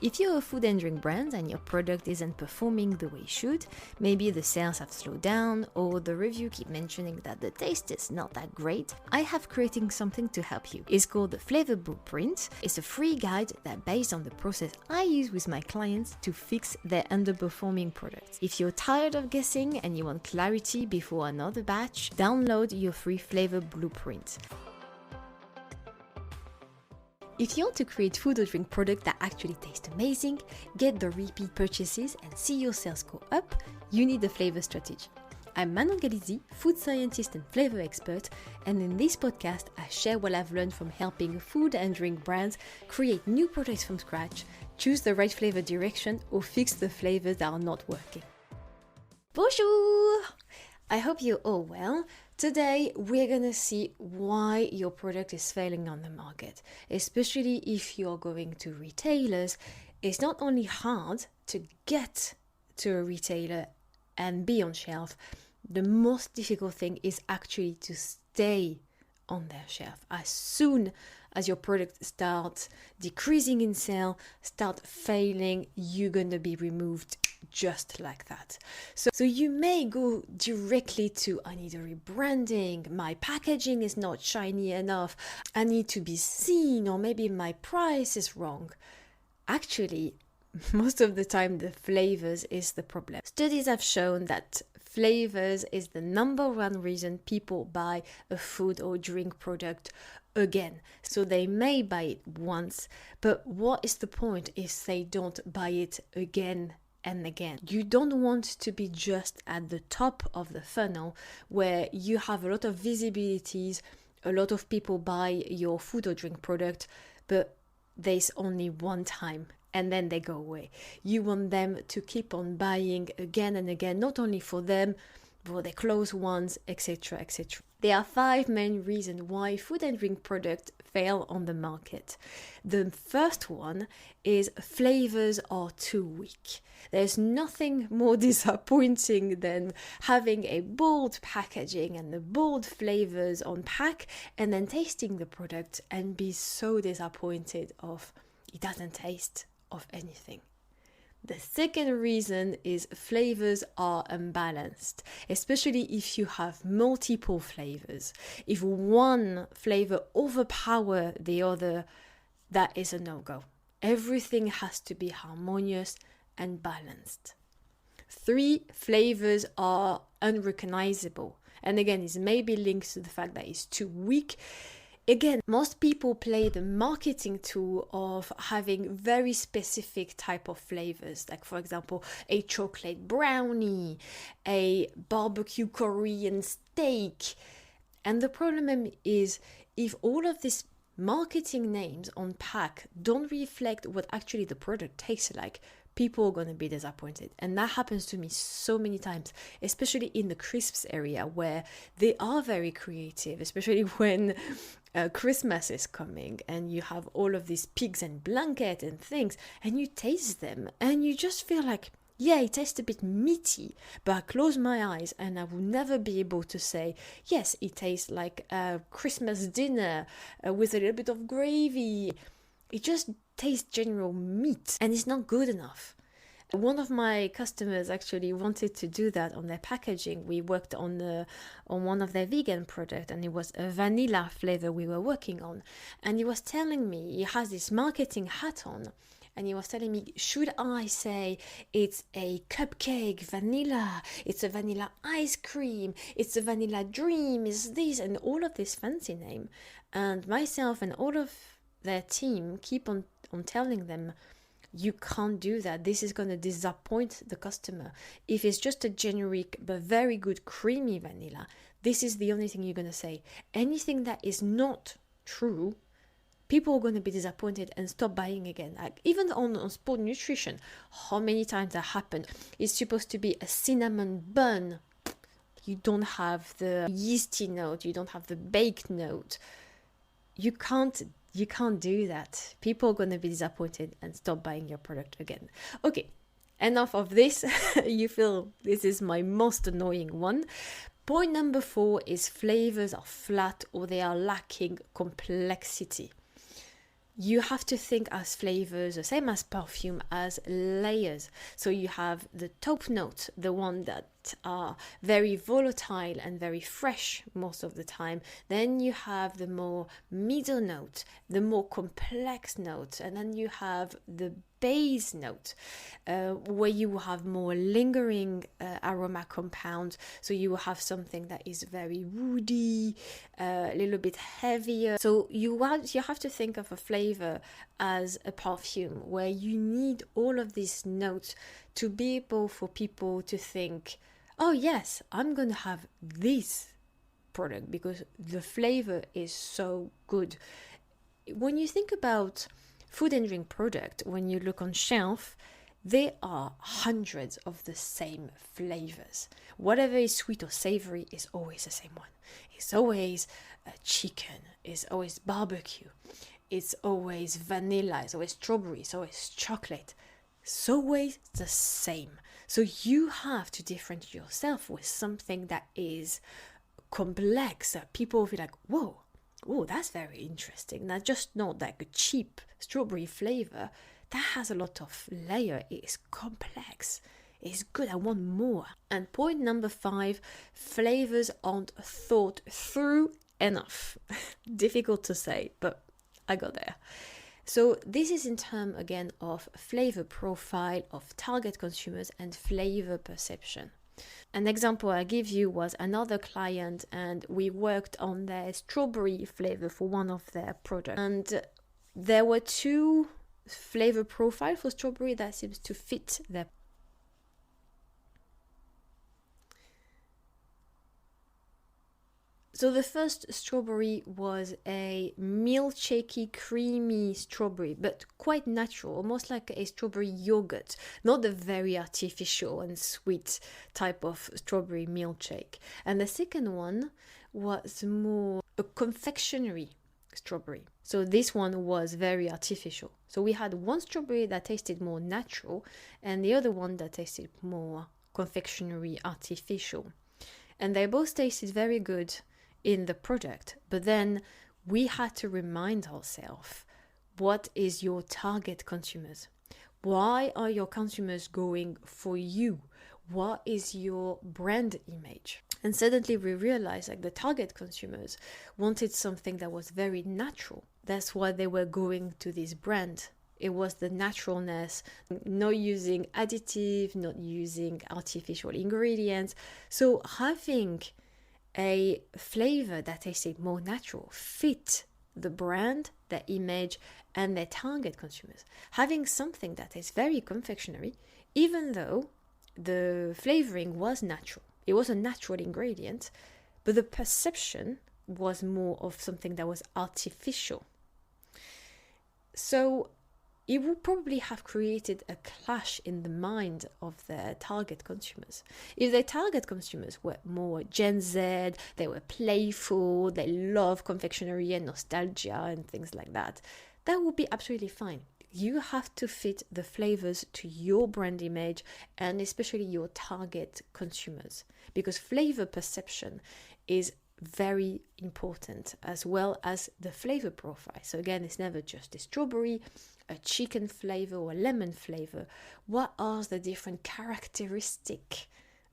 If you're a food and drink brand and your product isn't performing the way it should, maybe the sales have slowed down or the review keep mentioning that the taste is not that great, I have creating something to help you. It's called the Flavour Blueprint. It's a free guide that based on the process I use with my clients to fix their underperforming products. If you're tired of guessing and you want clarity before another batch, download your free Flavour Blueprint. If you want to create food or drink product that actually taste amazing, get the repeat purchases and see your sales go up, you need a flavor strategy. I'm Manon Galizzi, food scientist and flavor expert, and in this podcast I share what I've learned from helping food and drink brands create new products from scratch, choose the right flavor direction, or fix the flavors that are not working. Bonjour! I hope you're all well. Today we're gonna see why your product is failing on the market, especially if you're going to retailers. It's not only hard to get to a retailer and be on shelf, the most difficult thing is actually to stay on their shelf. As soon as your product starts decreasing in sale, start failing, you're gonna be removed just like that. So you may go directly to, I need a rebranding, my packaging is not shiny enough, I need to be seen, or maybe my price is wrong. Actually, most of the time the flavors is the problem. Studies have shown that flavors is the number one reason people buy a food or drink product again. So they may buy it once, but what is the point if they don't buy it again and again? You don't want to be just at the top of the funnel where you have a lot of visibilities, a lot of people buy your food or drink product, but there's only one time and then they go away. You want them to keep on buying again and again, not only for them, for their close ones, etc., etc. There are 5 main reasons why food and drink products fail on the market. The first one is flavors are too weak. There's nothing more disappointing than having a bold packaging and the bold flavors on pack and then tasting the product and be so disappointed of it doesn't taste of anything. The second reason is flavors are unbalanced, especially if you have multiple flavors. If one flavor overpowers the other, that is a no-go. Everything has to be harmonious and balanced. 3, flavors are unrecognizable. And again, it may be linked to the fact that it's too weak. Again, most people play the marketing tool of having very specific type of flavors, like for example, a chocolate brownie, a barbecue Korean steak. And the problem is, if all of these marketing names on pack don't reflect what actually the product tastes like, people are going to be disappointed. And that happens to me so many times, especially in the crisps area where they are very creative, especially when Christmas is coming and you have all of these pigs and blanket and things and you taste them and you just feel like, yeah, it tastes a bit meaty, but I close my eyes and I will never be able to say, yes, it tastes like a Christmas dinner with a little bit of gravy. It just tastes general meat and it's not good enough. One of my customers actually wanted to do that on their packaging. We worked on one of their vegan products and it was a vanilla flavor we were working on. And he was telling me, he has this marketing hat on, and he was telling me, should I say it's a cupcake vanilla, it's a vanilla ice cream, it's a vanilla dream, it's this, and all of this fancy name. And myself and all of their team keep on telling them, you can't do that. This is going to disappoint the customer. If it's just a generic but very good creamy vanilla, this is the only thing you're going to say. Anything that is not true, people are going to be disappointed and stop buying again. Like even on sport nutrition, how many times that happened? It's supposed to be a cinnamon bun. You don't have the yeasty note. You don't have the baked note. You can't do that. People are going to be disappointed and stop buying your product again. Okay, enough of this. You feel this is my most annoying one. Point number 4 is flavors are flat or they are lacking complexity. You have to think as flavors, the same as perfume, as layers. So you have the top note, the one that are very volatile and very fresh most of the time. Then you have the more middle note, the more complex note, and then you have the base note, where you have more lingering aroma compounds. So you have something that is very woody, a little bit heavier. So you have to think of a flavor as a perfume, where you need all of these notes to be able for people to think, oh yes, I'm going to have this product because the flavor is so good. When you think about food and drink product, when you look on shelf, there are hundreds of the same flavors. Whatever is sweet or savory is always the same one. It's always chicken, it's always barbecue, it's always vanilla, it's always strawberry, it's always chocolate. It's always the same. So you have to differentiate yourself with something that is complex, that people feel like, whoa, oh, that's very interesting. That's just not like a cheap strawberry flavor. That has a lot of layer. It is complex. It's good. I want more. And point number 5, flavors aren't thought through enough. Difficult to say, but I got there. So this is in terms again of flavor profile of target consumers and flavor perception. An example I give you was another client, and we worked on their strawberry flavor for one of their products. And there were 2 flavor profiles for strawberry that seems to fit their. So the first strawberry was a milkshakey, creamy strawberry, but quite natural, almost like a strawberry yogurt, not the very artificial and sweet type of strawberry milkshake. And the second one was more a confectionery strawberry. So this one was very artificial. So we had one strawberry that tasted more natural and the other one that tasted more confectionery artificial. And they both tasted very good in the product, but then we had to remind ourselves, what is your target consumers? Why are your consumers going for you? What is your brand image? And suddenly we realized like the target consumers wanted something that was very natural. That's why they were going to this brand. It was the naturalness, not using additive, not using artificial ingredients. So having a flavor that tasted more natural fit the brand, their image, and their target consumers. Having something that is very confectionery, even though the flavoring was natural, it was a natural ingredient, but the perception was more of something that was artificial. So it would probably have created a clash in the mind of their target consumers. If their target consumers were more Gen Z, they were playful, they love confectionery and nostalgia and things like that, that would be absolutely fine. You have to fit the flavors to your brand image and especially your target consumers, because flavor perception is very important, as well as the flavor profile. So again, it's never just a strawberry, a chicken flavor or a lemon flavor. What are the different characteristics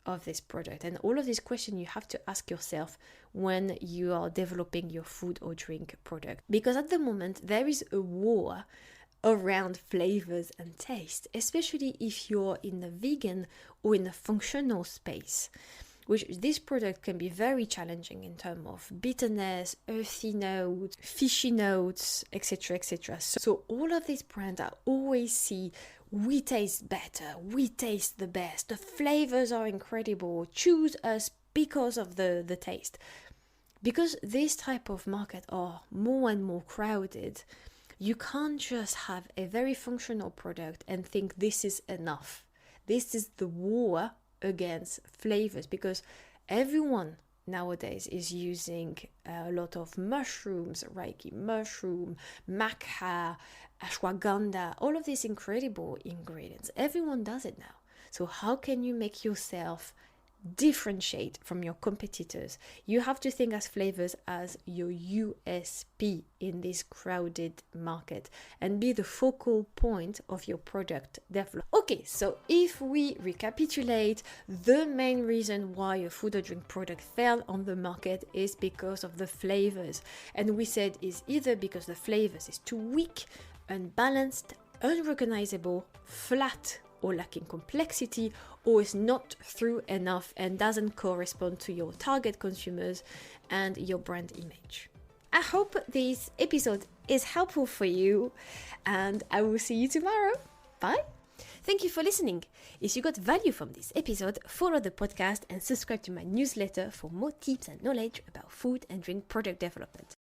of this product? And all of these questions you have to ask yourself when you are developing your food or drink product, because at the moment there is a war around flavors and taste, especially if you're in the vegan or in a functional space, which this product can be very challenging in terms of bitterness, earthy notes, fishy notes, etc., etc. So all of these brands I always see, we taste better, we taste the best, the flavors are incredible, choose us because of the taste. Because this type of market are more and more crowded, you can't just have a very functional product and think this is enough. This is the war against flavors, because everyone nowadays is using a lot of mushrooms, reiki mushroom, maca, ashwagandha, all of these incredible ingredients. Everyone does it now. So how can you make yourself differentiate from your competitors. You have to think as flavors as your USP in this crowded market and be the focal point of your product development. Okay, so if we recapitulate, the main reason why a food or drink product fell on the market is because of the flavors. And we said is either because the flavors is too weak, unbalanced, unrecognizable, flat, or lacking complexity, or is not through enough and doesn't correspond to your target consumers and your brand image. I hope this episode is helpful for you, and I will see you tomorrow. Bye! Thank you for listening. If you got value from this episode, follow the podcast and subscribe to my newsletter for more tips and knowledge about food and drink product development.